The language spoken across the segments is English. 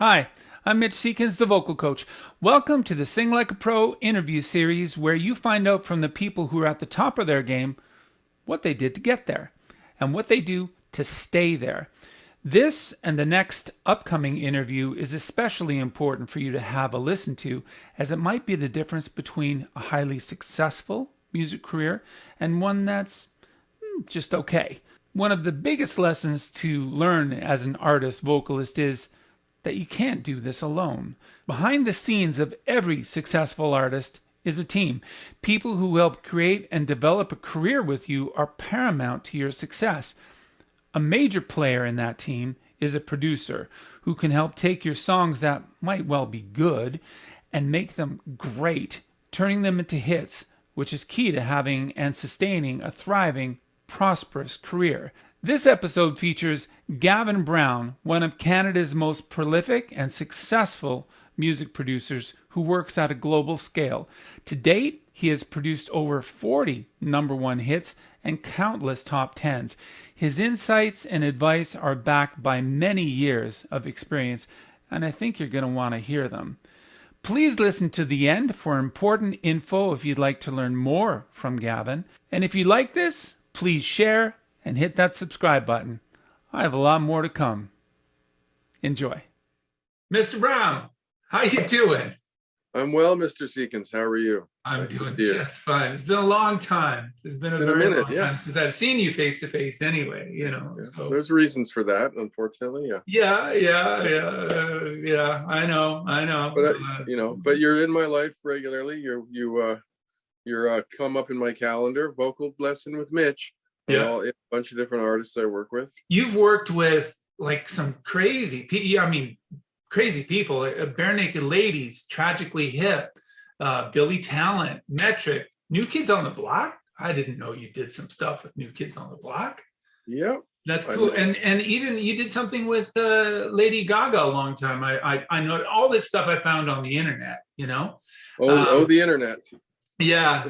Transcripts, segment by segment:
Hi, I'm Mitch Seekins, the vocal coach. Welcome to the Sing Like a Pro interview series where you find out from the people who are at the top of their game what they did to get there and what they do to stay there. This and the next upcoming interview is especially important for you to have a listen to, as it might be the difference between a highly successful music career and one that's just okay. One of the biggest lessons to learn as an artist, vocalist, is that you can't do this alone. Behind the scenes of every successful artist is a team. People who help create and develop a career with you are paramount to your success. A major player in that team is a producer who can help take your songs that might well be good and make them great, turning them into hits, which is key to having and sustaining a thriving, prosperous career. This episode features Gavin Brown, one of Canada's most prolific and successful music producers who works at a global scale. To date, he has produced over 40 number one hits and countless top tens. His insights and advice are backed by many years of experience, and I think you're going to want to hear them. Please listen to the end for important info if you'd like to learn more from Gavin. And if you like this, please share and hit that subscribe button. I have a lot more to come. Enjoy. Mr. Brown, how you doing? I'm well, Mr. Seekins. How are you? I'm doing just fine. It's been a long time. It's been a very long time since I've seen you face to face anyway, you know. Yeah. So. There's reasons for that, unfortunately. Yeah, I know. But but you're in my life regularly. You're come up in my calendar, vocal lesson with Mitch. Yeah. A bunch of different artists I work with. You've worked with like some crazy people, Bare Naked Ladies, Tragically Hip, Billy Talent, Metric, New Kids on the Block. I didn't know you did some stuff with New Kids on the Block. Yep. That's cool. And even you did something with Lady Gaga a long time. I know all this stuff I found on the internet, you know. The internet. Yeah.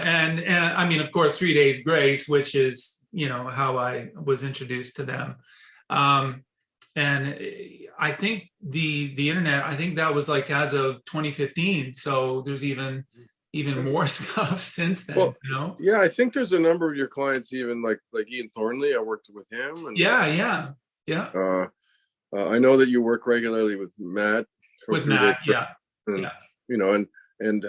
And I mean, of course, 3 Days Grace, which is, you know, how I was introduced to them. And I think the internet, I think that was like as of 2015. So there's even more stuff since then, you know? Yeah, I think there's a number of your clients, even like Ian Thornley. I worked with him. And, yeah. I know that you work regularly with Matt. With Matt, yeah. You know, and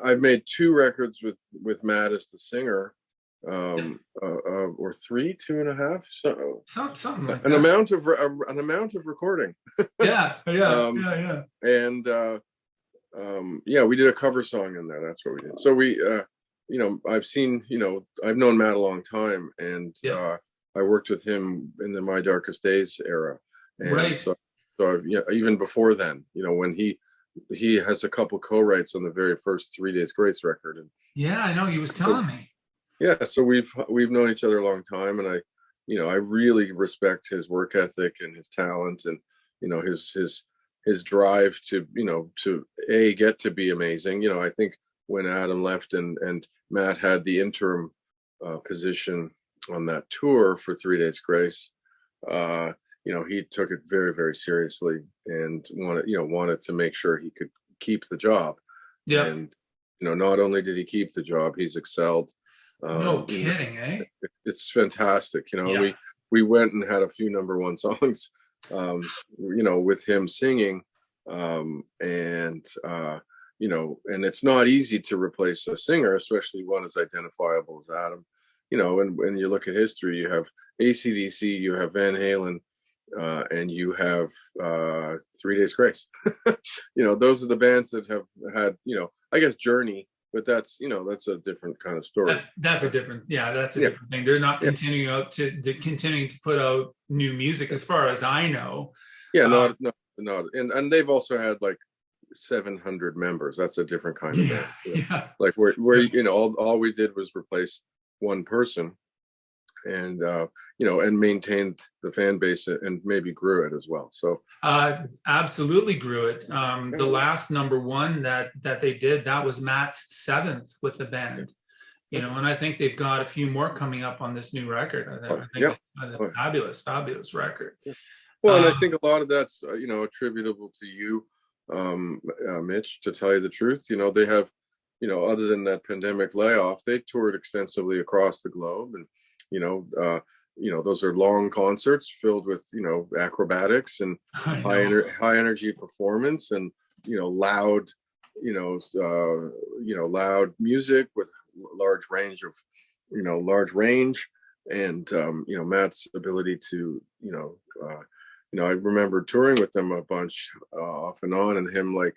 I've made 2 records with Matt as the singer. Or 3, 2.5, so something like an that. amount of recording. Yeah. And we did a cover song in there. That's what we did. So we I've known Matt a long time, and I worked with him in the My Darkest Days era, and right. So even before then, you know, when he has a couple co-writes on the very first 3 Days Grace record. And yeah, I know, he was telling me. Yeah, so we've known each other a long time, and I really respect his work ethic and his talent, and you know his drive to get to be amazing. You know, I think when Adam left and Matt had the interim position on that tour for 3 Days Grace, he took it very, very seriously and wanted to make sure he could keep the job. Yeah, and not only did he keep the job, he's excelled. No kidding, eh? It's fantastic. We went and had a few number one songs, with him singing, and it's not easy to replace a singer, especially one as identifiable as Adam. And when you look at history, you have AC/DC, you have Van Halen, and you have 3 Days Grace. Those are the bands that have had, I guess, Journey. But that's a different kind of story. That's a different different thing. They're not continuing to put out new music, as far as I know. Yeah, not. And they've also had like 700 members. That's a different kind of band. Yeah. Like where all we did was replace one person, and and maintained the fan base and maybe grew it as well. So absolutely grew it. The last number one that they did, that was Matt's 7th with the band, and I think they've got a few more coming up on this new record. I think it's a fabulous record. Well, and I think a lot of that's, attributable to you, Mitch, to tell you the truth. They have, other than that pandemic layoff, they toured extensively across the globe. And, those are long concerts filled with, acrobatics and high energy performance and, loud, loud music with large range of, large range. And, Matt's ability to, I remember touring with them a bunch off and on, and him like,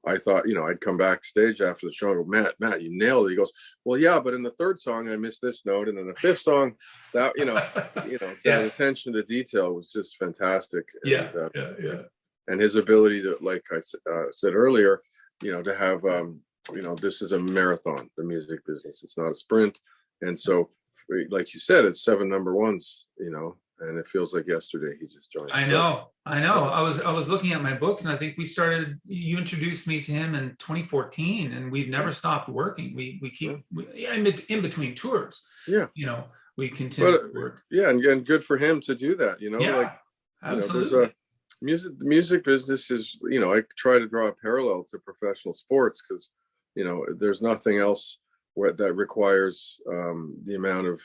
I thought, I'd come backstage after the show and go, Matt, you nailed it. He goes, well, yeah, but in the third song, I missed this note. And then the fifth song, that, that attention to detail was just fantastic. And, and his ability to, like I said earlier, to have, this is a marathon, the music business. It's not a sprint. And so, like you said, it's 7 number ones, and it feels like yesterday he just joined. I know. I was looking at my books, and I think you introduced me to him in 2014, and we've never stopped working. We keep in between tours. Yeah. We continue to work. Yeah. And good for him to do that, absolutely. There's the music business is, I try to draw a parallel to professional sports because, there's nothing else that requires the amount of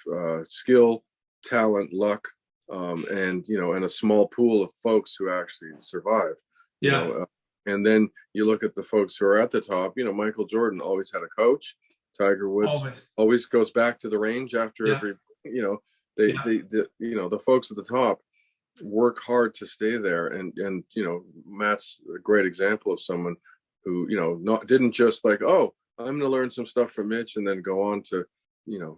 skill, talent, luck, and a small pool of folks who actually survive. And then you look at the folks who are at the top. Michael Jordan always had a coach. Tiger Woods always goes back to the range after every. The folks at the top work hard to stay there, and Matt's a great example of someone who didn't just like, oh, I'm going to learn some stuff from Mitch and then go on to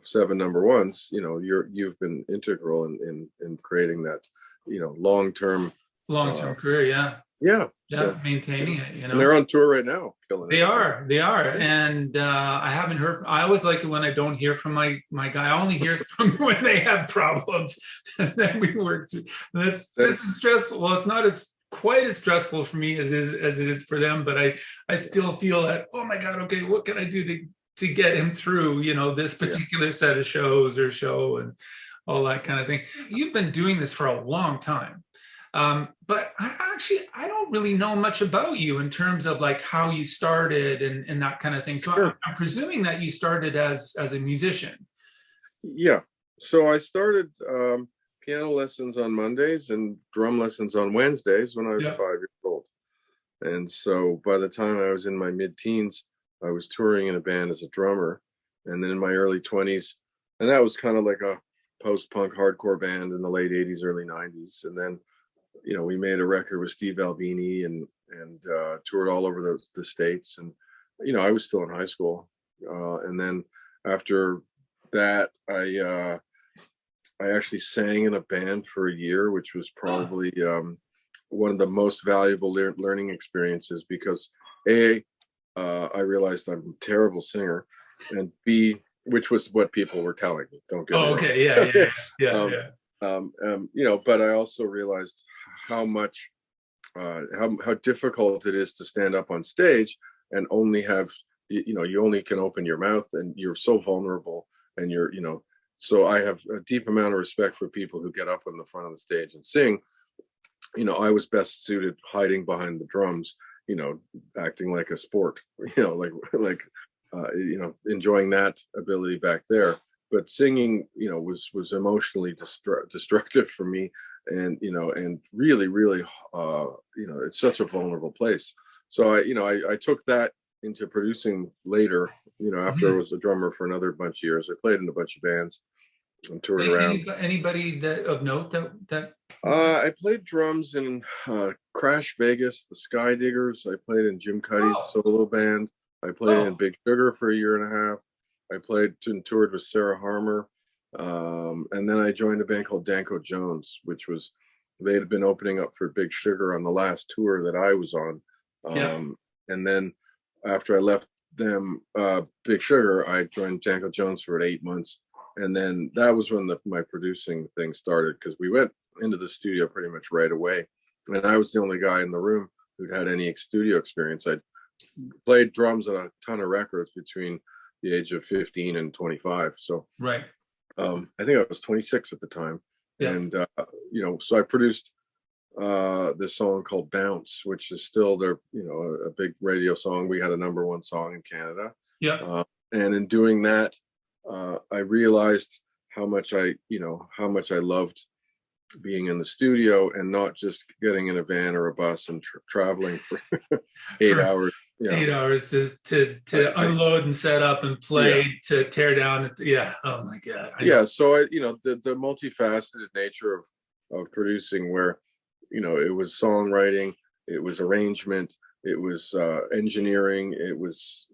7 number ones. You've been integral in creating that long-term career. So, maintaining it. And they're on tour right now. They are, and I haven't heard. I always like it when I don't hear from my guy. I only hear from when they have problems, and then we work through. And that's just as stressful. Well, it's not quite as stressful for me as it is for them, but I still feel that, oh my God, okay, what can I do to get him through this particular set of shows or show and all that kind of thing. You've been doing this for a long time, but I don't really know much about you in terms of like how you started and that kind of thing. So sure. I'm presuming that you started as a musician. Yeah, so I started piano lessons on Mondays and drum lessons on Wednesdays when I was 5 years old. And so by the time I was in my mid-teens, I was touring in a band as a drummer. And then in my early 20s, and that was kind of like a post-punk hardcore band in the late 80s, early 90s. And then, we made a record with Steve Albini and toured all over the States. And, I was still in high school. And then after that, I actually sang in a band for a year, which was probably one of the most valuable learning experiences because I realized I'm a terrible singer, and B, which was what people were telling me. Don't get me wrong. Okay, yeah. But I also realized how much, how difficult it is to stand up on stage and only have, you only can open your mouth, and you're so vulnerable, and you're, so I have a deep amount of respect for people who get up on the front of the stage and sing. I was best suited hiding behind the drums, acting like a sport, enjoying that ability back there. But singing, was emotionally destructive for me, and and really, really, it's such a vulnerable place. So I took that into producing later. After I was a drummer for another bunch of years, I played in a bunch of bands and toured around. Anybody of note that? I played drums in Crash Vegas, the Sky Diggers. I played in Jim Cuddy's solo band. I played in Big Sugar for a year and a half. I played and toured with Sarah Harmer. And then I joined a band called Danko Jones, they had been opening up for Big Sugar on the last tour that I was on. And then after I left them, Big Sugar, I joined Danko Jones for 8 months. And then that was when my producing thing started, because we went into the studio pretty much right away. And I was the only guy in the room who'd had any studio experience. I'd played drums on a ton of records between the age of 15 and 25. So right. I think I was 26 at the time. And, so I produced this song called Bounce, which is still their, a big radio song. We had a #1 song in Canada. Yeah. And in doing that, I realized how much I loved being in the studio and not just getting in a van or a bus and traveling for 8 hours. 8 hours to unload and set up and play, to tear down. Yeah. Oh my God. So the multifaceted nature of producing, where, it was songwriting, it was arrangement, it was engineering, it was,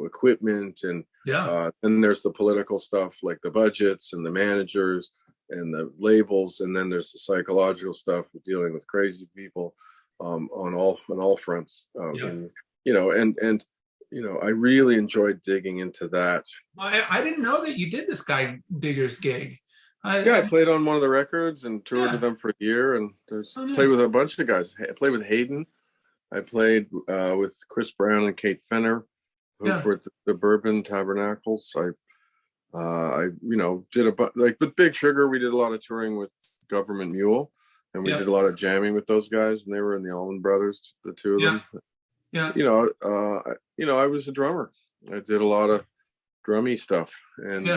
equipment. And then there's the political stuff, like the budgets and the managers and the labels. And then there's the psychological stuff of dealing with crazy people on all fronts. And I really enjoyed digging into that. I didn't know that you did this Guy Diggers gig. I played on one of the records and toured with them for a year, and played with a bunch of guys. I played with Hayden. I played with Chris Brown and Kate Fenner, who for the Bourbon Tabernacles. I did with Big Sugar. We did a lot of touring with Government Mule, and we did a lot of jamming with those guys, and they were in the Allman Brothers, the two of them. I was a drummer. I did a lot of drummy stuff, and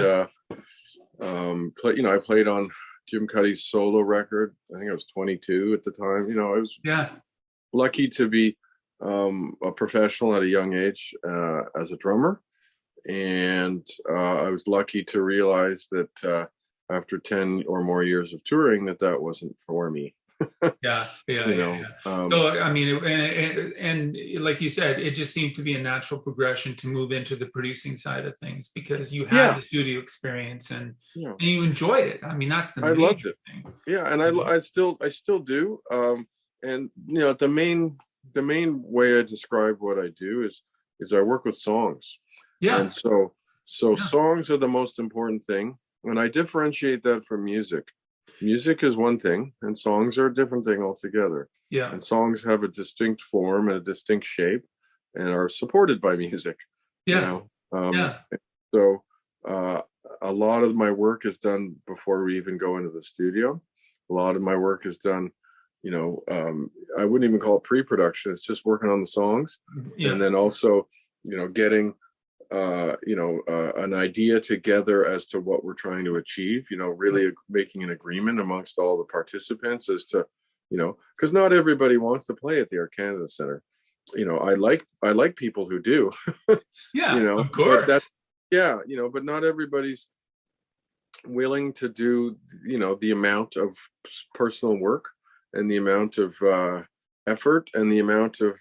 I played on Jim Cuddy's solo record. I think I was 22 at the time. I was lucky to be a professional at a young age as a drummer, and I was lucky to realize that after 10 or more years of touring, that wasn't for me. So I mean, and like you said, it just seemed to be a natural progression to move into the producing side of things, because you had the studio experience and you enjoyed it. I mean, that's the major loved it thing. And I still do. And the main way I describe what I do is I work with songs. And so songs are the most important thing, and I differentiate that from music. Music is one thing, and songs are a different thing altogether. And songs have a distinct form and a distinct shape, and are supported by music. So a lot of my work is done before we even go into the studio. A lot of my work is done, I wouldn't even call it pre-production. It's just working on the songs, and then also, getting an idea together as to what we're trying to achieve, really making an agreement amongst all the participants as to, because not everybody wants to play at the Air Canada Centre. I like people who do. Of course. But not everybody's willing to do, the amount of personal work and the amount of effort and the amount of,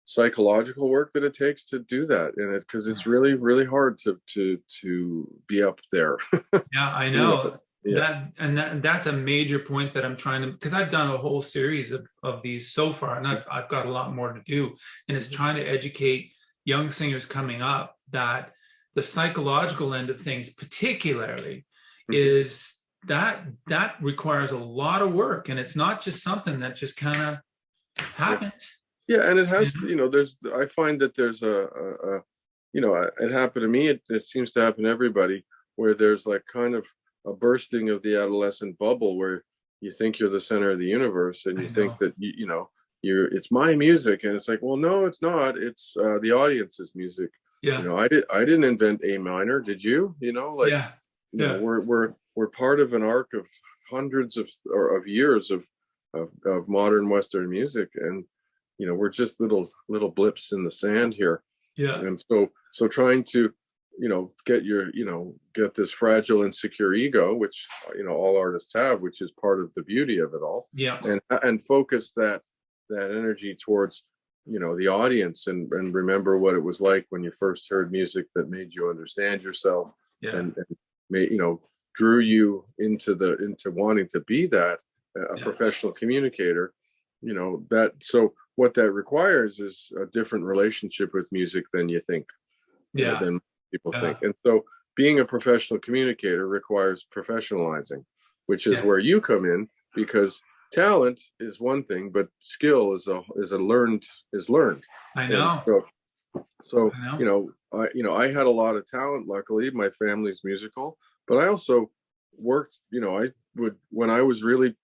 psychological work that it takes to do that, and because it's really, really hard to be up there. I know. That's a major point that I'm trying to, because I've done a whole series of these so far, and I've got a lot more to do, and it's trying to educate young singers coming up that the psychological end of things particularly is that requires a lot of work, and it's not just something that just kind of happened. And it has, I find that there's it happened to me. It seems to happen to everybody, where there's like kind of a bursting of the adolescent bubble, where you think you're the center of the universe, and you think that it's my music, and it's like, well, no, it's not. It's the audience's music. I didn't invent A minor. Did you? We're part of an arc of hundreds of years of modern Western music, and we're just little blips in the sand here. And so trying to, get this fragile, insecure ego, which, all artists have, which is part of the beauty of it all. And focus that energy towards, the audience, and remember what it was like when you first heard music that made you understand yourself and made, drew you into wanting to be that professional communicator. So what that requires is a different relationship with music than you think, than people think. And so being a professional communicator requires professionalizing, which is where you come in, because talent is one thing, but skill is learned. I know. So I had a lot of talent. Luckily, my family's musical, but I also worked. I would, when I was really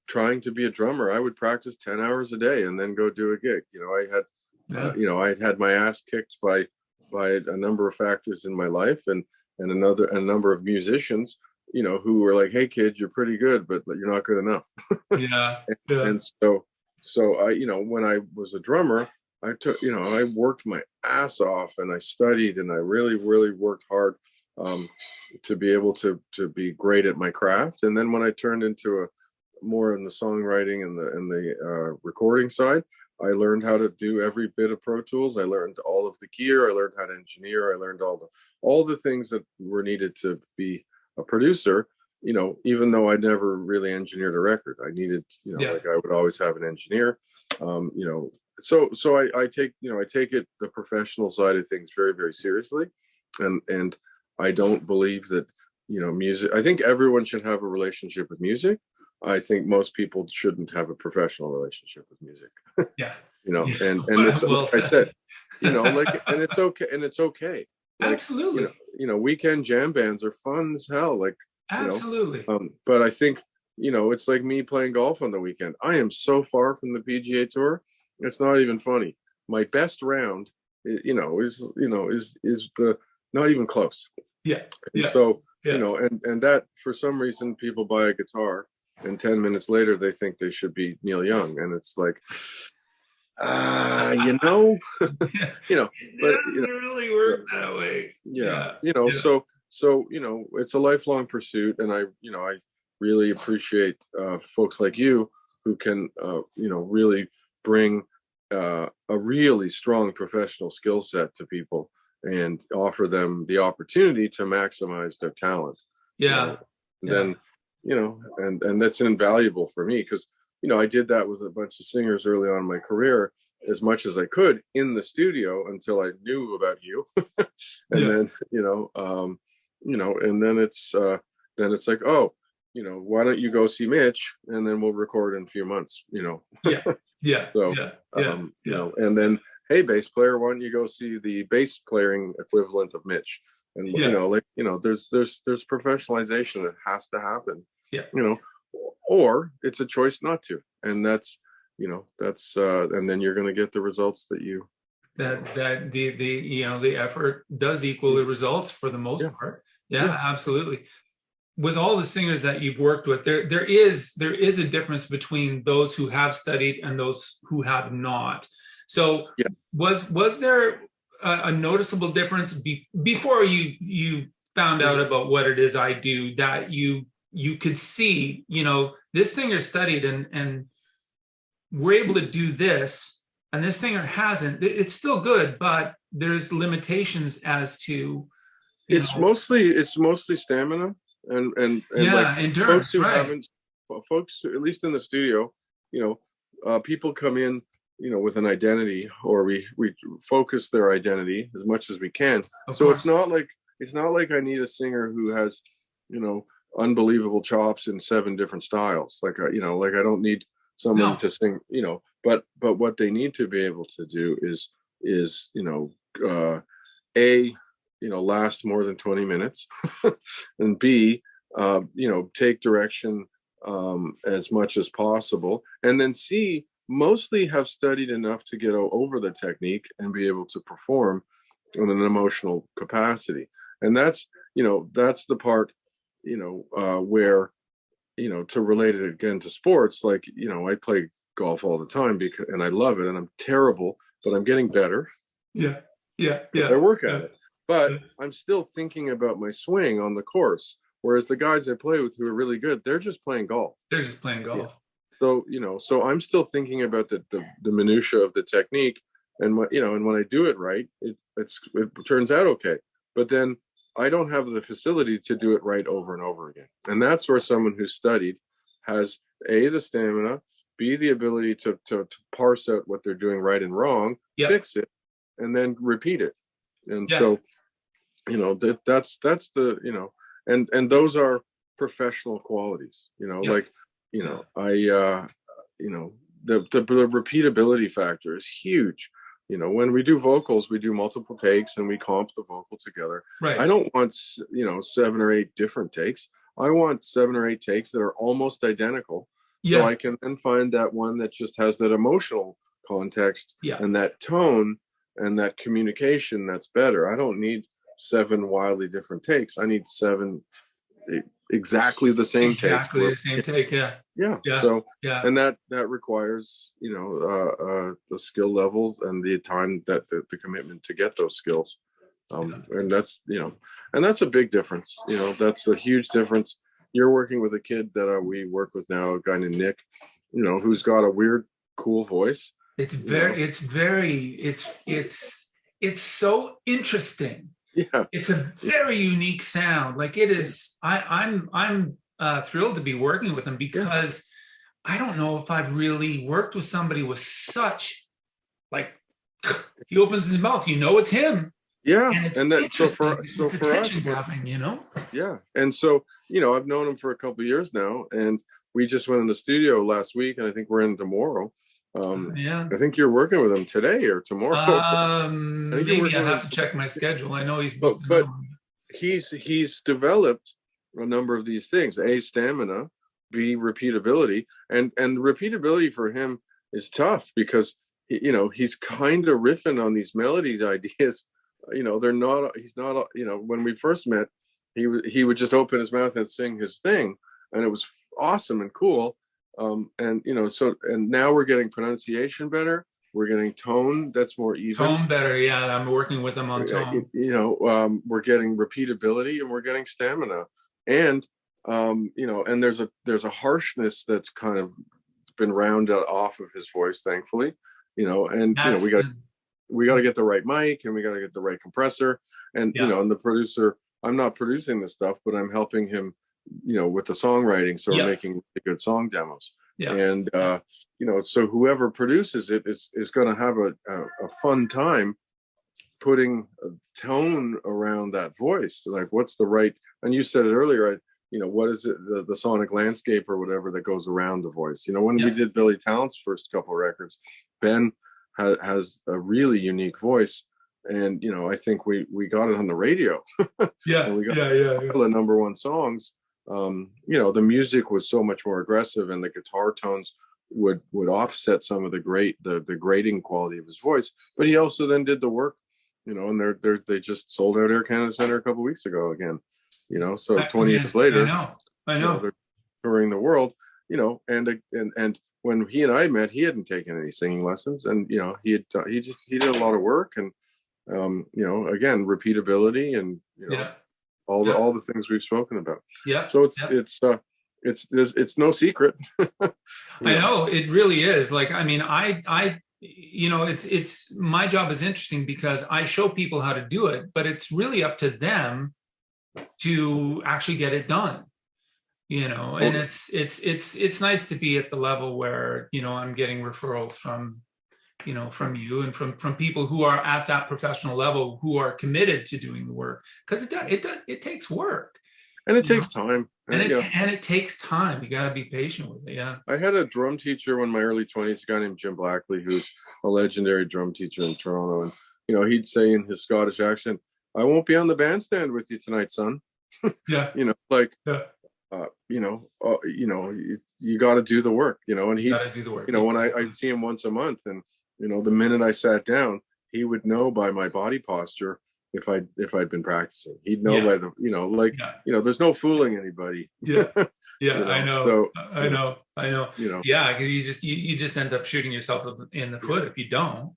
trying to be a drummer, I would practice 10 hours a day and then go do a gig. I had my ass kicked by a number of factors in my life, and a number of musicians, who were like, "Hey kid, you're pretty good, but you're not good enough." Yeah. And so I, when I was a drummer, I worked my ass off, and I studied, and I really, really worked hard to be able to be great at my craft. And then when I turned into more in the songwriting and the recording side, I learned how to do every bit of Pro Tools. I learned all of the gear. I learned how to engineer. I learned all the things that were needed to be a producer. Even though I never really engineered a record, I needed, like I would always have an engineer. So I take it, the professional side of things, very, very seriously, and I don't believe that music. I think everyone should have a relationship with music. I think most people shouldn't have a professional relationship with music. Yeah. And it's like I said, and it's okay, Like, absolutely. Weekend jam bands are fun as hell. Like, absolutely. But I think, it's like me playing golf on the weekend. I am so far from the PGA Tour. It's not even funny. My best round, is the not even close. Yeah. And so, and that for some reason people buy a guitar, and 10 minutes later they think they should be Neil Young, and it's like, but it doesn't really work that way. So it's a lifelong pursuit, and I really appreciate folks like you who can really bring a really strong professional skill set to people and offer them the opportunity to maximize their talent. Then and that's invaluable for me, because I did that with a bunch of singers early on in my career, as much as I could in the studio, until I knew about you. And then and then it's like, oh, why don't you go see Mitch, and then we'll record in a few months. And then, hey, bass player, why don't you go see the bass playing equivalent of Mitch? And there's professionalization that has to happen. Or it's a choice not to, and that's and then you're going to get the results that you the effort does equal the results for the most part. Absolutely. With all the singers that you've worked with, there is a difference between those who have studied and those who have not. So was there a noticeable difference before you found out about what it is I do, that you could see, this singer studied and we're able to do this, and this singer hasn't? It's still good, but there's limitations as to it's mostly stamina and like endurance, folks who haven't, folks, at least in the studio, people come in with an identity, or we focus their identity as much as we can. So it's not like I need a singer who has unbelievable chops in 7 different styles. Like I don't need someone to sing, but what they need to be able to do is last more than 20 minutes, and B, take direction as much as possible, and then C, mostly have studied enough to get over the technique and be able to perform in an emotional capacity. And that's the part, where, to relate it again to sports, like, I play golf all the time and I love it, and I'm terrible, but I'm getting better. I work at it, but I'm still thinking about my swing on the course. Whereas the guys I play with who are really good, they're just playing golf. So, so I'm still thinking about the minutia of the technique, and when I do it right, it turns out okay. But then I don't have the facility to do it right over and over again. And that's where someone who studied has A, the stamina, B, the ability to parse out what they're doing right and wrong, fix it, and then repeat it. And so, that's the, and those are professional qualities, the repeatability factor is huge. When we do vocals, we do multiple takes and we comp the vocal together. Right. I don't want 7 or 8 different takes. I want 7 or 8 takes that are almost identical, So I can then find that one that just has that emotional context and that tone and that communication that's better. I don't need 7 wildly different takes. I need 7 exactly the same takes. Exactly the same take. Yeah. So, and that requires, the skill level and the time that the commitment to get those skills. And that's, and that's a big difference. That's a huge difference. You're working with a kid that we work with now, a guy named Nick, who's got a weird, cool voice. It's so interesting. Yeah. It's a very unique sound. Like it is, I'm thrilled to be working with him because I don't know if I've really worked with somebody with such, like, he opens his mouth, it's him. Yeah. And that, so for us, grabbing, Yeah. And so, I've known him for a couple of years now, and we just went in the studio last week, and I think we're in tomorrow. I think you're working with him today or tomorrow. Maybe I have to check my schedule. I know he's booked. But he's developed a number of these things: A, stamina; B, repeatability. And repeatability for him is tough because he's kind of riffing on these melodies ideas. He's not. When we first met, he would just open his mouth and sing his thing, and it was awesome and cool. And now we're getting pronunciation better. We're getting tone that's more even. Tone better, yeah. I'm working with him on tone. We're getting repeatability and we're getting stamina, and and there's a harshness that's kind of been rounded off of his voice, thankfully. We got to get the right mic and we got to get the right compressor, and and the producer. I'm not producing this stuff, but I'm helping him. With the songwriting, so we're making good song demos. And so whoever produces it is going to have a fun time putting a tone around that voice. Like, what's the right? And you said it earlier. What is it? The sonic landscape or whatever that goes around the voice. When we did Billy Talent's first couple of records, Ben has a really unique voice. And I think we got it on the radio. And we got a couple of number one songs. The music was so much more aggressive, and the guitar tones would offset some of the grating quality of his voice. But he also then did the work, and they just sold out Air Canada Center a couple of weeks ago again. So 20 years later, I know. They're touring the world. And when he and I met, he hadn't taken any singing lessons, and he did a lot of work, and again, repeatability and all the things we've spoken about. So it's no secret. I know it really is. Like, I mean, it's my job is interesting because I show people how to do it, but it's really up to them to actually get it done. And it's nice to be at the level where I'm getting referrals from from you and from people who are at that professional level who are committed to doing the work, because it takes work, and it takes time, and it takes time. You got to be patient with it. I had a drum teacher in my early 20s, a guy named Jim Blackley, who's a legendary drum teacher in Toronto, and he'd say in his Scottish accent, "I won't be on the bandstand with you tonight, son." You got to do the work, and he got to do the work. When I'd see him once a month, and the minute I sat down, he would know by my body posture if I'd been practicing. He'd know by the there's no fooling anybody. I know. So, I know. Because you just end up shooting yourself in the foot if you don't.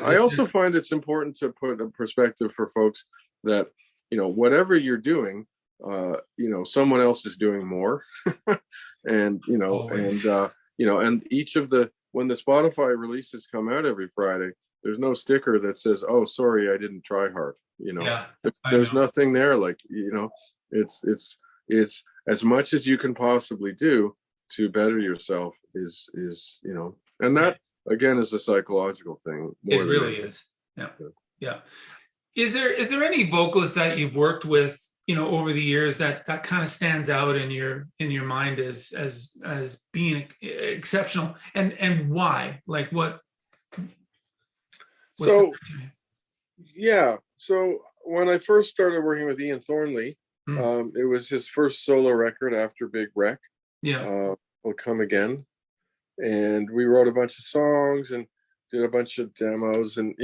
I also find it's important to put a perspective for folks that whatever you're doing, someone else is doing more. And and each of when the Spotify releases come out every Friday, there's no sticker that says, "Oh, sorry, I didn't try hard." There's nothing there. Like, it's as much as you can possibly do to better yourself is and that again is a psychological thing. It really is. Yeah. Is there any vocalist that you've worked with, over the years that kind of stands out in your mind as being exceptional, and why? Like what? So when I first started working with Ian Thornley, it was his first solo record after Big Wreck. will come again. And we wrote a bunch of songs and did a bunch of demos. And,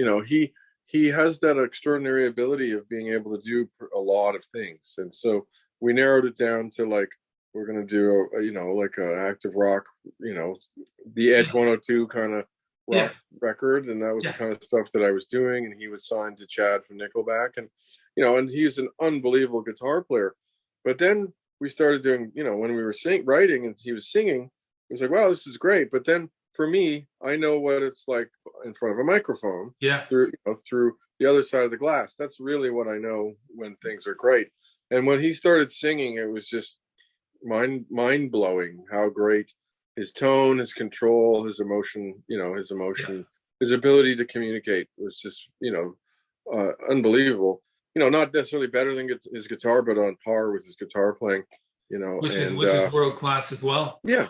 he has that extraordinary ability of being able to do a lot of things. And so we narrowed it down to like, we're going to do, like an active rock, the Edge 102 kind of rock record. And that was the kind of stuff that I was doing. And he was signed to Chad from Nickelback. And, and he's an unbelievable guitar player. But then we started doing, when we were writing and he was singing, it was like, wow, this is great. But then for me, I know what it's like in front of a microphone. Yeah. Through the other side of the glass. That's really what I know when things are great. And when he started singing, it was just mind blowing how great his tone, his control, his emotion, his ability to communicate was just, unbelievable. Not necessarily better than his guitar, but on par with his guitar playing. Which is world class as well. Yeah.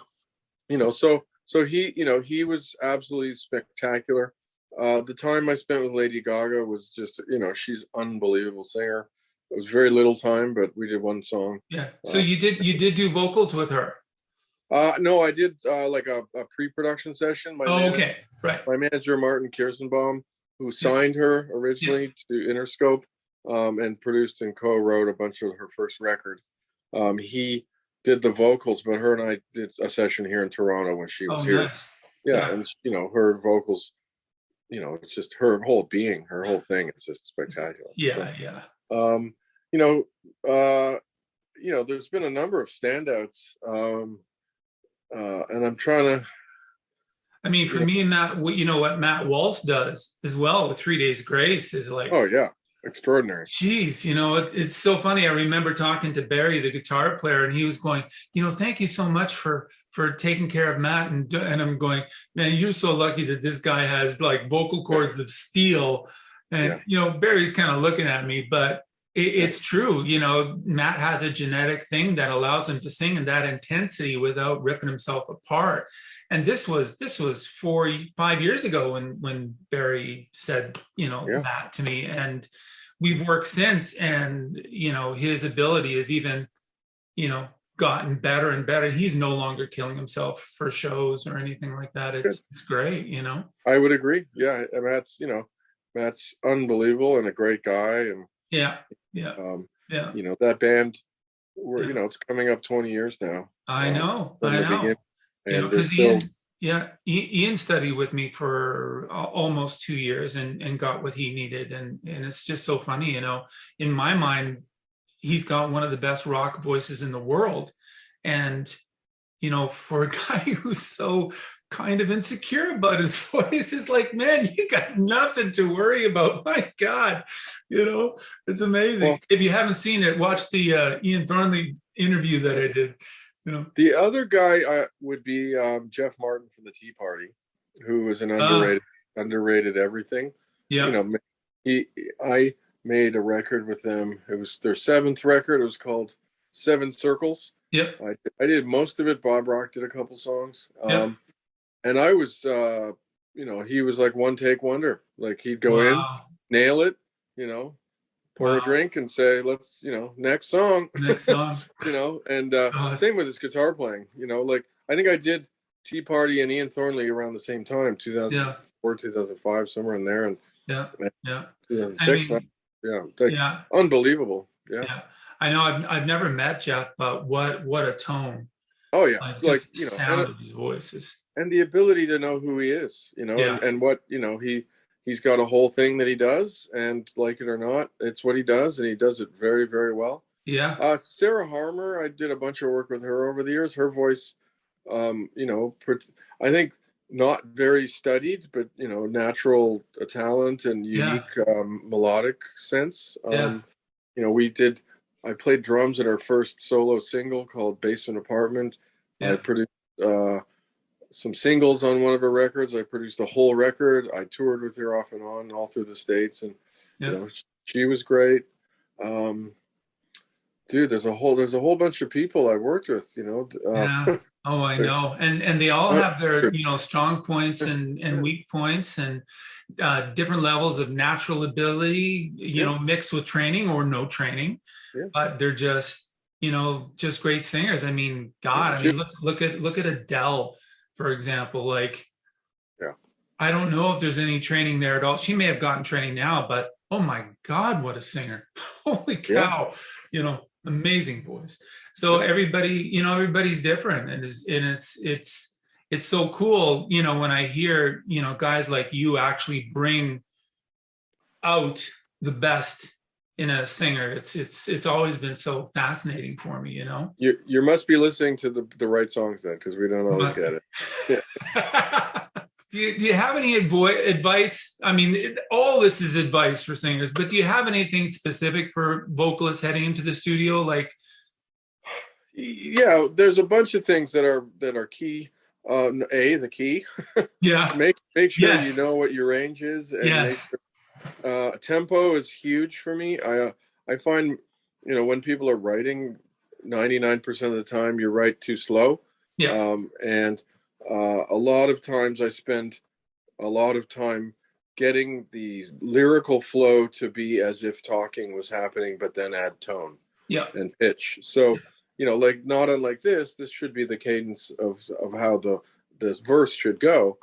So he was absolutely spectacular. The time I spent with Lady Gaga was just, she's an unbelievable singer. It was very little time, but we did one song. Yeah. So you did do vocals with her? No, I did like a pre-production session. Okay. Right. My manager, Martin Kirstenbaum, who signed her originally to Interscope, and produced and co-wrote a bunch of her first record. He did the vocals, but her and I did a session here in Toronto when she was here. Nice. Yeah. And her vocals, it's just her whole being, her whole thing is just spectacular. Yeah. There's been a number of standouts, and I'm trying to. I mean, for me, Matt, what Matt Waltz does as well with 3 Days Grace is like, oh yeah, extraordinary. Geez, it's so funny. I remember talking to Barry, the guitar player, and he was going, thank you so much for taking care of Matt. And I'm going, man, you're so lucky that this guy has like vocal cords of steel. And, Barry's kind of looking at me, but it's true. Matt has a genetic thing that allows him to sing in that intensity without ripping himself apart. And this was 4-5 years ago when Barry said, that to me, and we've worked since, and, his ability has even, gotten better and better. He's no longer killing himself for shows or anything like that. It's great, I would agree. Yeah. Matt's unbelievable and a great guy. And that band, it's coming up 20 years now. I know. Because Ian studied with me for almost 2 years and got what he needed. And it's just so funny, in my mind, he's got one of the best rock voices in the world. And, for a guy who's so kind of insecure about his voice, is like, man, you got nothing to worry about. My God, it's amazing. Well, if you haven't seen it, watch the Ian Thornley interview that I did. The other guy would be Jeff Martin from the Tea Party, who was an underrated everything. Yeah. I made a record with them. It was their 7th record. It was called 7 Circles. Yep. I did most of it. Bob Rock did a couple songs. Yep. And I was, he was like one take wonder. Like he'd go in, nail it, pour a drink and say, let's, next song. Next song. And same with his guitar playing, like I think I did Tea Party and Ian Thornley around the same time, 2004, 2005, somewhere in there. And 2006. Unbelievable. Yeah. I know I've never met Jeff, but what a tone. Oh yeah. The sound of his voices. And the ability to know who he is, and what, he's got a whole thing that he does, and like it or not, it's what he does, and he does it very, very well. Yeah. Sarah Harmer, I did a bunch of work with her over the years. Her voice, I think not very studied, but, natural talent and unique melodic sense. I played drums at our first solo single called Basement Apartment. I produced some singles on one of her records. I produced a whole record. I toured with her off and on all through the States, and she was great. There's a whole bunch of people I worked with, Oh, I know. And they all have their, strong points and weak points, and different levels of natural ability, mixed with training or no training. But they're just just great singers. I mean, God, I mean, look at Adele, for example. Like, Yeah. I don't know if there's any training there at all. She may have gotten training now, but oh my God, what a singer. Holy Yeah. cow. Amazing voice. So everybody's different, and it's so cool, when I hear, guys like you actually bring out the best in a singer. It's always been so fascinating for me. You must be listening to the right songs then, because we don't always get it. Yeah. Do you have any advice? I mean, all this is advice for singers, but do you have anything specific for vocalists heading into the studio? Like, yeah, there's a bunch of things that are key. The key. Yeah. Make sure Yes. you know what your range is, and Yes. tempo is huge for me. I find, when people are writing, 99% of the time you write too slow. Yeah. And a lot of times I spend a lot of time getting the lyrical flow to be as if talking was happening, but then add tone Yeah. and pitch. So, like, not unlike this should be the cadence of how this verse should go.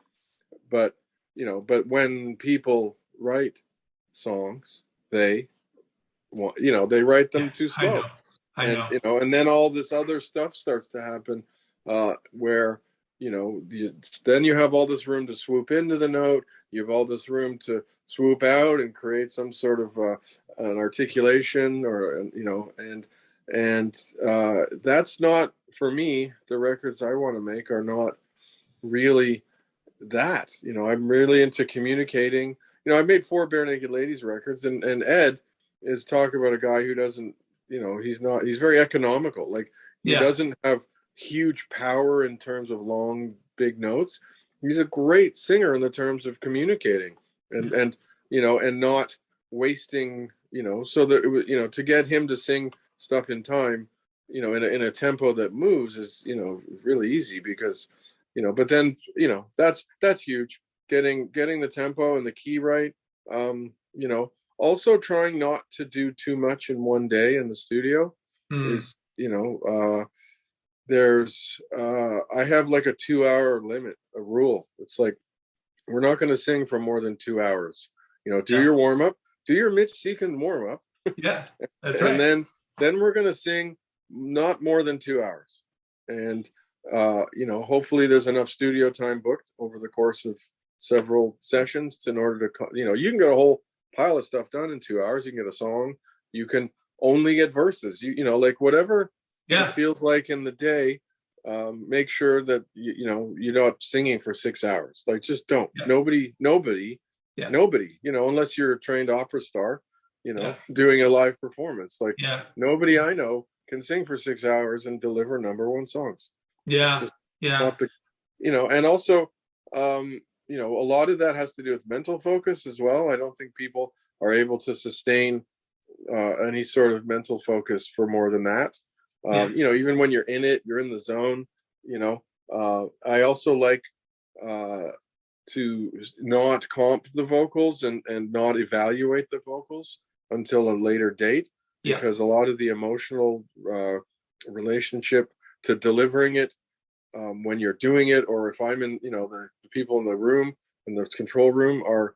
But, but when people write songs, they write them too slow. I know. And then all this other stuff starts to happen, where, then you have all this room to swoop into the note. You have all this room to swoop out and create some sort of an articulation, or, and that's not, for me, the records I want to make are not really that. I'm really into communicating. I made 4 Bare Naked Ladies records, and Ed is talking about a guy who doesn't, he's very economical. Like, he doesn't have huge power in terms of long, big notes. He's a great singer in the terms of communicating and not wasting, so that it was, to get him to sing stuff in time, in a tempo that moves is, really easy, because, but then, that's huge. Getting the tempo and the key right. Also trying not to do too much in one day in the studio is, there's I have like a 2-hour limit, a rule. It's like, we're not going to sing for more than 2 hours. Do your warm up, do your Mitch Seekins warm up. Yeah, that's right. And then we're going to sing not more than 2 hours. And hopefully there's enough studio time booked over the course of several sessions in order to, you can get a whole pile of stuff done in 2 hours. You can get a song. You can only get verses. Like, whatever it feels like in the day. Make sure that you're not singing for 6 hours. Like, just don't. Nobody, unless you're a trained opera star, doing a live performance. Like, nobody I know can sing for 6 hours and deliver #1 songs. Not the, and also, a lot of that has to do with mental focus as well. I don't think people are able to sustain any sort of mental focus for more than that. Even when you're in it, you're in the zone. I also like to not comp the vocals and not evaluate the vocals until a later date, because a lot of the emotional relationship to delivering it, when you're doing it, or if I'm in, the people in the room, in the control room, are,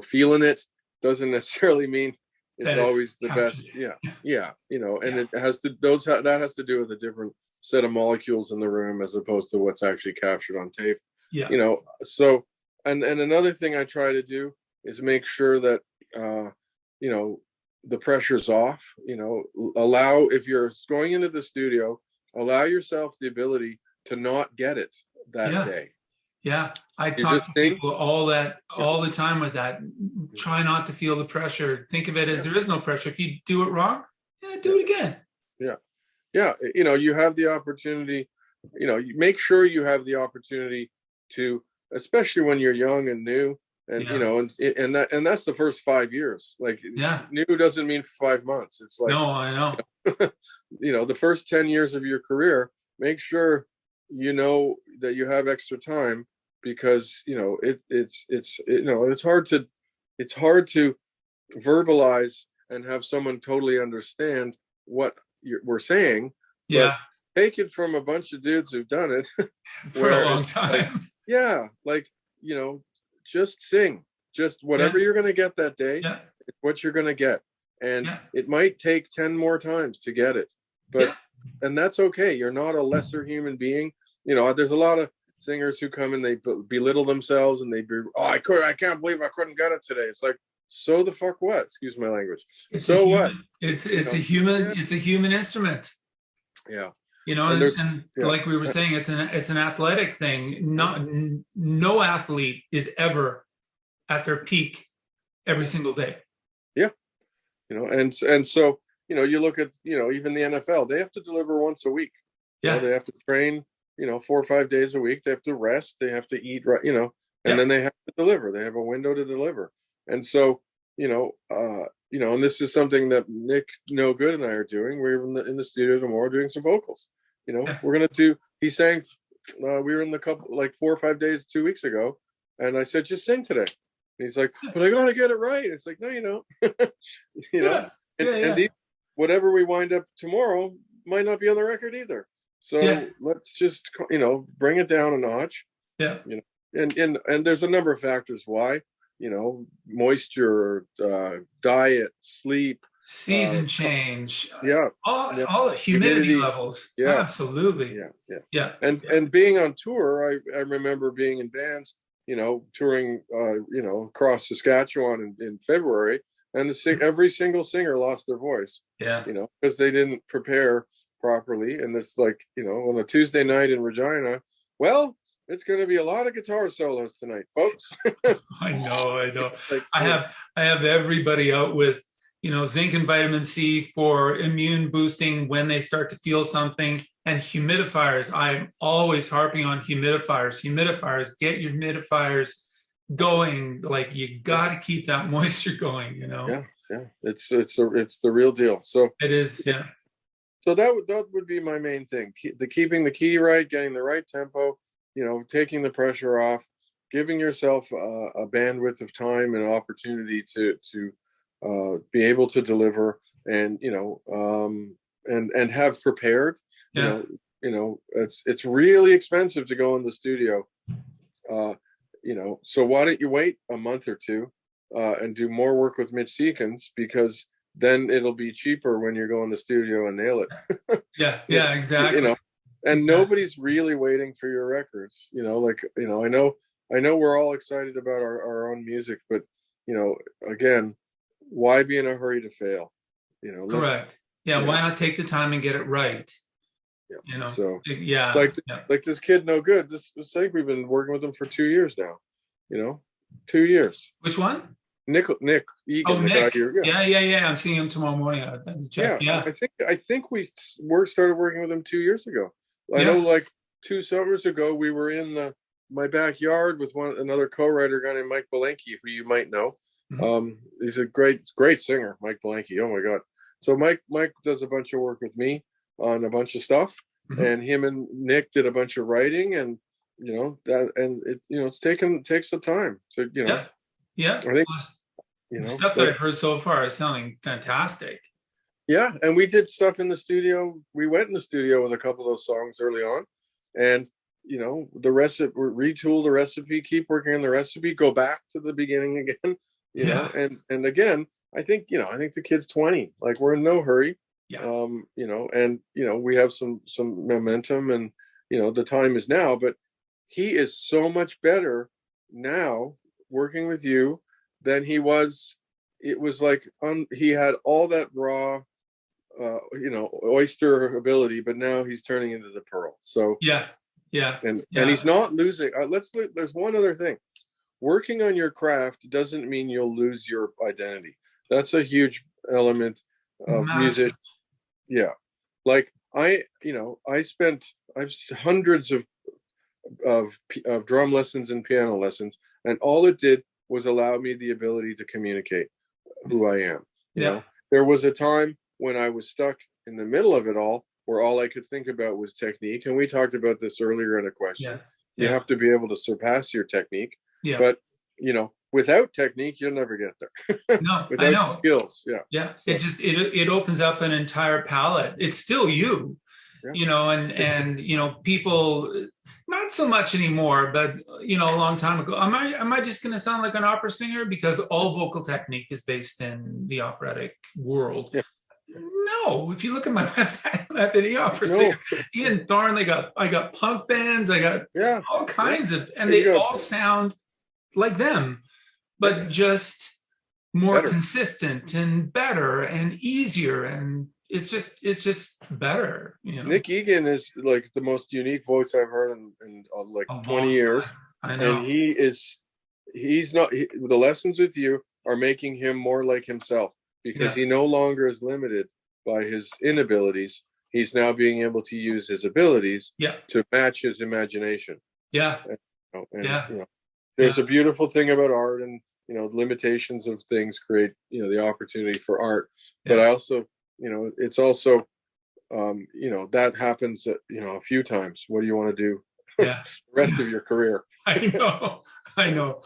feeling it, doesn't necessarily mean it's always the best. And it has to, that has to do with a different set of molecules in the room as opposed to what's actually captured on tape. So, and another thing I try to do is make sure that the pressure's off. Allow, if you're going into the studio, allow yourself the ability to not get it that day. I talk to people all the time with that. Try not to feel the pressure. Think of it as there is no pressure. If you do it wrong, do it again. You have the opportunity. You make sure you have the opportunity to, especially when you're young and new, and and that's the first 5 years. Like, new doesn't mean 5 months. It's like, no, I know. The first 10 years of your career, make sure that you have extra time, because it's hard to verbalize and have someone totally understand what we're saying Yeah. take it from a bunch of dudes who've done it For a long it's like, time. yeah, like, you know, just sing, just whatever Yeah. you're going to get that day, Yeah. it's what you're going to get. And Yeah. it might take 10 more times to get it, but, Yeah. and that's okay. You're not a lesser human being. You know, there's a lot of singers who come and they belittle themselves and I can't believe I couldn't get it today. It's like, so the fuck what? Excuse my language. It's so what? It's You a know? human, Yeah. it's a human instrument. Yeah. You know, and Yeah. like we were saying, it's an athletic thing. No athlete is ever at their peak every single day. Yeah. You know, and so, you know, you look at, you know, even the NFL, they have to deliver once a week. Yeah. You know, they have to train, you know, 4 or 5 days a week. They have to rest. They have to eat, right, you know, and Yeah. then they have to deliver. They have a window to deliver. And so, you know, and this is something that Nick No Good and I are doing. We're in the studio tomorrow doing some vocals. You know, Yeah. we're gonna do. He sang. We were in the couple like 4 or 5 days 2 weeks ago, and I said, just sing today. And he's like, but I gotta get it right. It's like, no, you don't. You know, and whatever we wind up tomorrow might not be on the record either. So let's just, you know, bring it down a notch. Yeah. You know, and there's a number of factors why. You know, moisture, diet, sleep, season change. Yeah. All the humidity levels. Yeah. Absolutely. Yeah. And being on tour, I remember being in bands, you know, touring, you know, across Saskatchewan in February, and every single singer lost their voice. Yeah. You know, because they didn't prepare properly. And it's like, you know, on a Tuesday night in Regina, well, it's going to be a lot of guitar solos tonight, folks. I know. Like, I have everybody out with, you know, zinc and vitamin C for immune boosting when they start to feel something, and humidifiers. I'm always harping on humidifiers. Get your humidifiers going. Like, you got to keep that moisture going, you know? Yeah. It's the real deal. So it is. Yeah. So that would be my main thing. Keeping the key right, getting the right tempo, you know, taking the pressure off, giving yourself a bandwidth of time and opportunity to be able to deliver, and, you know, and have prepared. Yeah. You know, it's really expensive to go in the studio. You know, so why don't you wait a month or two and do more work with Mitch Seekins, because then it'll be cheaper when you go in the studio and nail it. Yeah, exactly. You know, and nobody's really waiting for your records. You know, like, you know, I know we're all excited about our own music, but, you know, again, why be in a hurry to fail? You know, correct. Yeah, why not take the time and get it right? Yeah. You know, so like this kid No Good. I think we've been working with him for 2 years now. You know, 2 years. Which one? Nick Egan. Oh, Nick. Yeah. I'm seeing him tomorrow morning. I think we started working with him 2 years ago. I know, like 2 summers ago, we were in my backyard with another co-writer guy named Mike Belenky, who you might know. Mm-hmm. He's a great singer, Mike Belenky. Oh my God! So Mike does a bunch of work with me on a bunch of stuff, mm-hmm. and him and Nick did a bunch of writing, and, you know, that, and it, you know, takes the time. So, you know, I think, you know, the stuff that I've heard so far is sounding fantastic. Yeah, and we did stuff in the studio. We went in the studio with a couple of those songs early on, and, you know, the recipe, retool the recipe, keep working on the recipe, go back to the beginning again, you know, and again, I think the kid's 20, like, we're in no hurry. You know, and, you know, we have some momentum, and, you know, the time is now, but he is so much better now working with you than he was. It was like he had all that raw, you know, oyster ability, but now he's turning into the pearl. So and he's not losing. There's one other thing. Working on your craft doesn't mean you'll lose your identity. That's a huge element of music. Yeah, like I've hundreds of drum lessons and piano lessons, and all it did was allow me the ability to communicate who I am. You know, there was a time when I was stuck in the middle of it all, where all I could think about was technique. And we talked about this earlier in a question. You have to be able to surpass your technique. But, you know, without technique, you'll never get there. No, without I know. skills. So. It opens up an entire palette. It's still you. Yeah. And people, not so much anymore, but a long time ago. Am I just going to sound like an opera singer because all vocal technique is based in the operatic world? Yeah. No, if you look at my website, I'm not the opera singer. Ian Thorne, I got punk bands, I got all kinds of, and they all sound like them, but just more consistent and better and easier, and it's just better. Nick Egan is like the most unique voice I've heard in like 20 years. I know. And the lessons with you are making him more like himself, because he no longer is limited by his inabilities. He's now being able to use his abilities to match his imagination. There's a beautiful thing about art, and limitations of things create the opportunity for art. But I also it's also that happens a few times. What do you want to do the rest of your career? I know.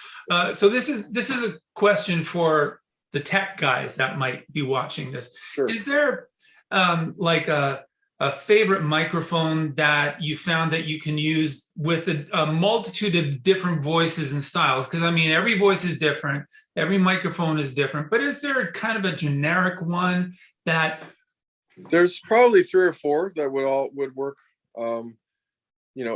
So this is a question for the tech guys that might be watching this. Sure. Is there like a favorite microphone that you found that you can use with a multitude of different voices and styles? Because I mean, every voice is different, every microphone is different, but is there kind of a generic one that? There's probably 3 or 4 that would work.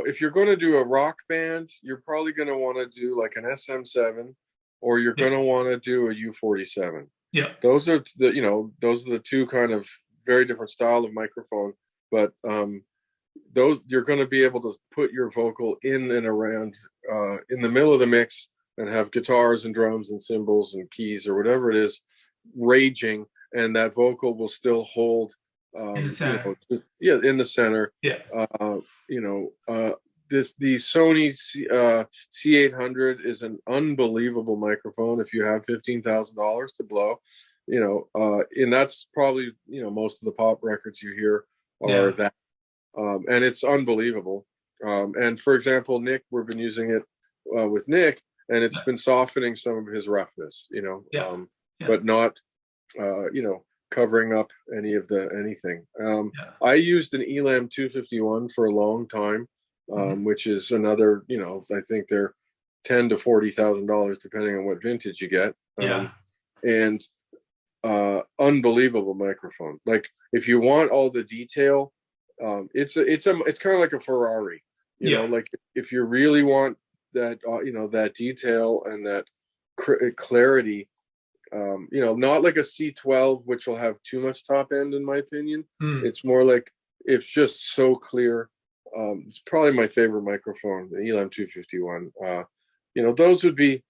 If you're going to do a rock band, you're probably going to want to do like an SM7, or you're going to want to do a U47. Yeah. Those are the 2 kind of very different style of microphone, but those you're going to be able to put your vocal in and around in the middle of the mix, and have guitars and drums and cymbals and keys or whatever it is raging, and that vocal will still hold in the center. In the center. The Sony C800 is an unbelievable microphone if you have $15,000 to blow. And that's probably most of the pop records you hear are that, and it's unbelievable. And for example, Nick, we've been using it with Nick, and it's been softening some of his roughness, but not covering up anything. I used an Elam 251 for a long time, which is another, I think they're $10,000 to $40,000 depending on what vintage you get. And unbelievable microphone. Like if you want all the detail, it's kind of like a Ferrari. Like if you really want that, that detail and that clarity. Not like a C12, which will have too much top end, in my opinion. It's more like it's just so clear. It's probably my favorite microphone, the Elam 251. Those would be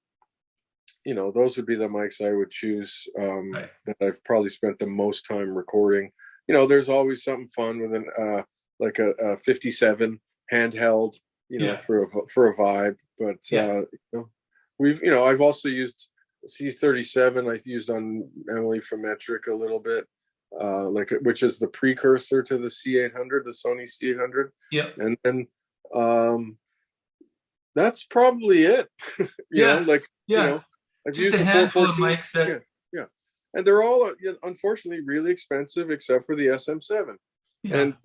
the mics I would choose. That I've probably spent the most time recording. There's always something fun with an like a 57 handheld, for a vibe. But I've also used C37. I used on Emily from Metric a little bit, which is the precursor to the C800, the Sony C800. And then that's probably it. I've just used a handful of mics that. And they're all unfortunately really expensive, except for the SM7. And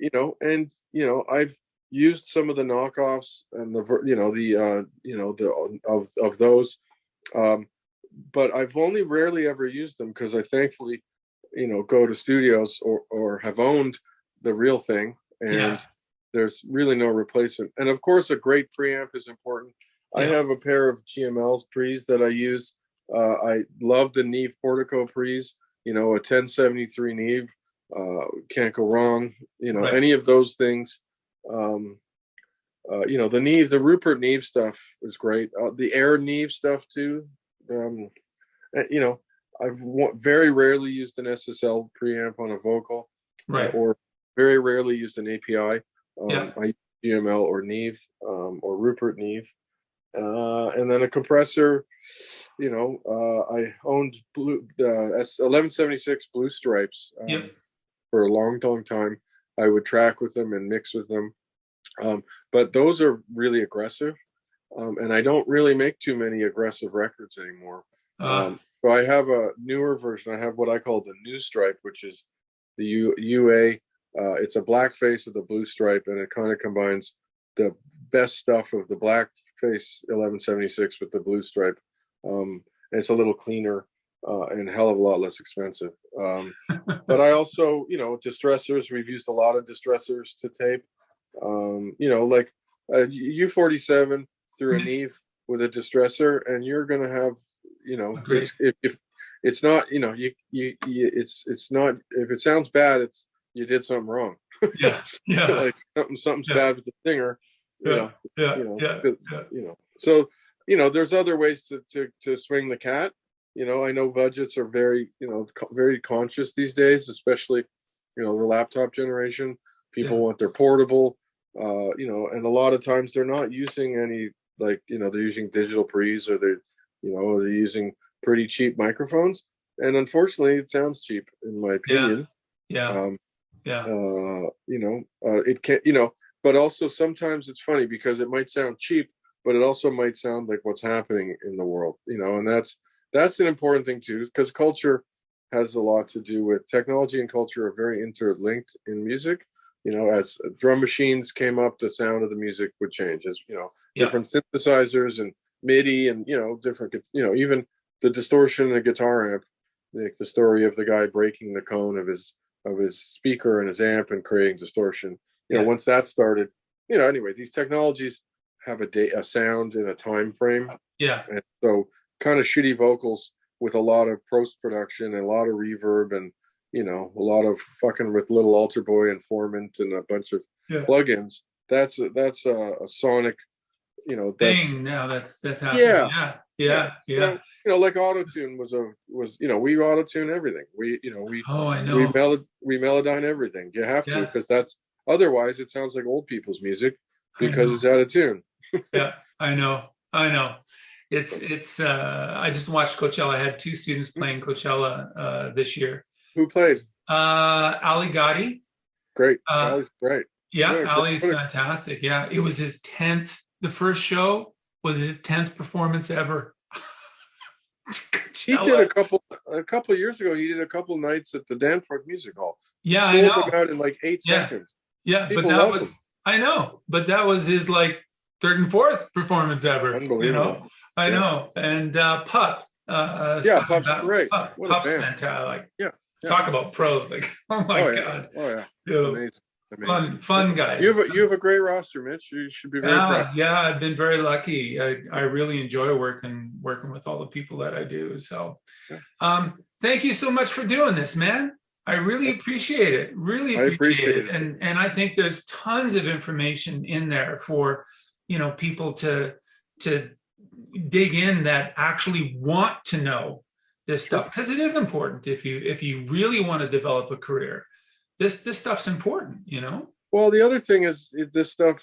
I've used some of the knockoffs and of those. But I've only rarely ever used them because I thankfully, go to studios or have owned the real thing, and there's really no replacement. And of course, a great preamp is important. I have a pair of GML pre's that I use. I love the Neve Portico pre's. A 1073 Neve, can't go wrong. Any of those things. The Rupert Neve stuff is great. The Air Neve stuff too. I've very rarely used an SSL preamp on a vocal, or very rarely used an API. I use GML or Neve, or Rupert Neve, and then a compressor. I owned S1176 Blue Stripes for a long time. I would track with them and mix with them, but those are really aggressive. And I don't really make too many aggressive records anymore. So I have a newer version. I have what I call the New Stripe, which is the UA It's a black face with a blue stripe, and it kind of combines the best stuff of the black face 1176 with the blue stripe. And it's a little cleaner and a hell of a lot less expensive. But I also, distressors, we've used a lot of distressors to tape, like a U47 through a Neve with a distressor, and you're going to have, if it's not, it's not, if it sounds bad, you did something wrong. Yeah. Like something's bad with the singer. So, there's other ways to swing the cat. I know budgets are very, very conscious these days, especially, the laptop generation. People want their portable, and a lot of times they're not using any, they're using digital pre's, or they're using pretty cheap microphones. And unfortunately, it sounds cheap, in my opinion. It can, but also sometimes it's funny because it might sound cheap, but it also might sound like what's happening in the world, and that's an important thing too, because culture has a lot to do with technology, and culture are very interlinked in music. As drum machines came up, the sound of the music would change, as different synthesizers and MIDI and different, even the distortion in a guitar amp, like the story of the guy breaking the cone of his speaker and his amp and creating distortion. Once that started, anyway, these technologies have a sound in a time frame. And so kind of shitty vocals with a lot of post-production and a lot of reverb and, a lot of fucking with little altar boy and formant and a bunch of plugins. That's a sonic, thing now that's happening. Like auto-tune was we auto-tune everything. I know. We melodyne everything. You have to, because otherwise it sounds like old people's music because it's out of tune. I know. It's I just watched Coachella. I had 2 students playing Coachella this year. Who played? Ali Gotti. Great. Ali's great. Ali's fantastic. It was his 10th. The first show was his 10th performance ever. He did a couple of years ago. He did a couple nights at the Danforth Music Hall. I know. Sold them out in like 8 seconds. People, but that was him. I know, but that was his like 3rd and 4th performance ever. Unbelievable. I know. And Pup. Pup's great. Pup's fantastic. Talk about pros. Like, oh my God. Amazing. Fun guys. You have a great roster, Mitch. You should be very proud. I've been very lucky. I really enjoy working with all the people that I do. So thank you so much for doing this, man. I really appreciate it. Really appreciate it. And I think there's tons of information in there for, people to dig in that actually want to know this stuff, because it is important if you really want to develop a career. This stuff's important, Well, the other thing is this stuff,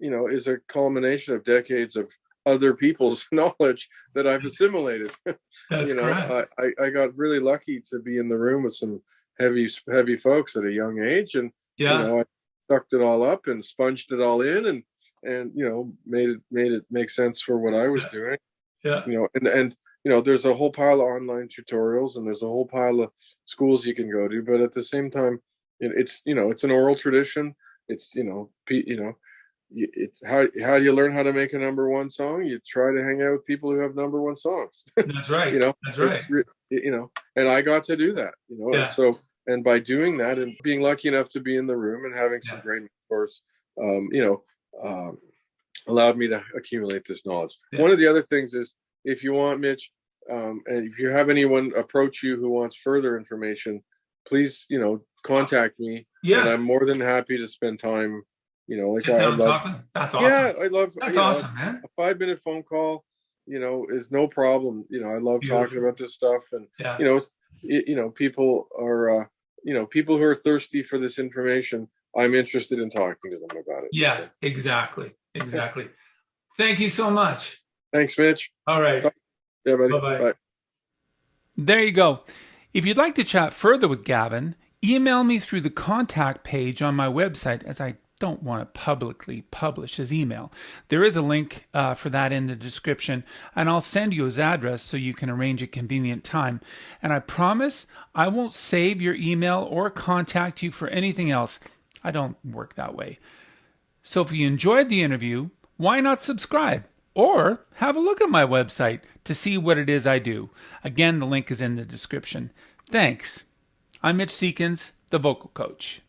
is a culmination of decades of other people's knowledge that I've assimilated. That's correct. I got really lucky to be in the room with some heavy folks at a young age, and I sucked it all up and sponged it all in, and made it make sense for what I was doing. And there's a whole pile of online tutorials, and there's a whole pile of schools you can go to, but at the same time, it's an oral tradition. It's it's how do you learn how to make a number one song? You try to hang out with people who have number one songs. That's right. That's right. And I got to do that. And so, and by doing that and being lucky enough to be in the room and having some great mentors, allowed me to accumulate this knowledge. One of the other things is, if you want, Mitch, and if you have anyone approach you who wants further information, please, contact me. And I'm more than happy to spend time, That's awesome. I love, that's awesome, man. A 5-minute phone call, is no problem. I love talking about this stuff. And, people are, people who are thirsty for this information, I'm interested in talking to them about it. Yeah, exactly. Thank you so much. Thanks, Mitch. All right. Yeah, buddy. Bye-bye. Bye. There you go. If you'd like to chat further with Gavin, email me through the contact page on my website, as I don't want to publicly publish his email. There is a link for that in the description, and I'll send you his address so you can arrange a convenient time. And I promise I won't save your email or contact you for anything else. I don't work that way. So if you enjoyed the interview, why not subscribe? Or have a look at my website to see what it is I do. Again, the link is in the description. Thanks. I'm Mitch Seekins, the vocal coach.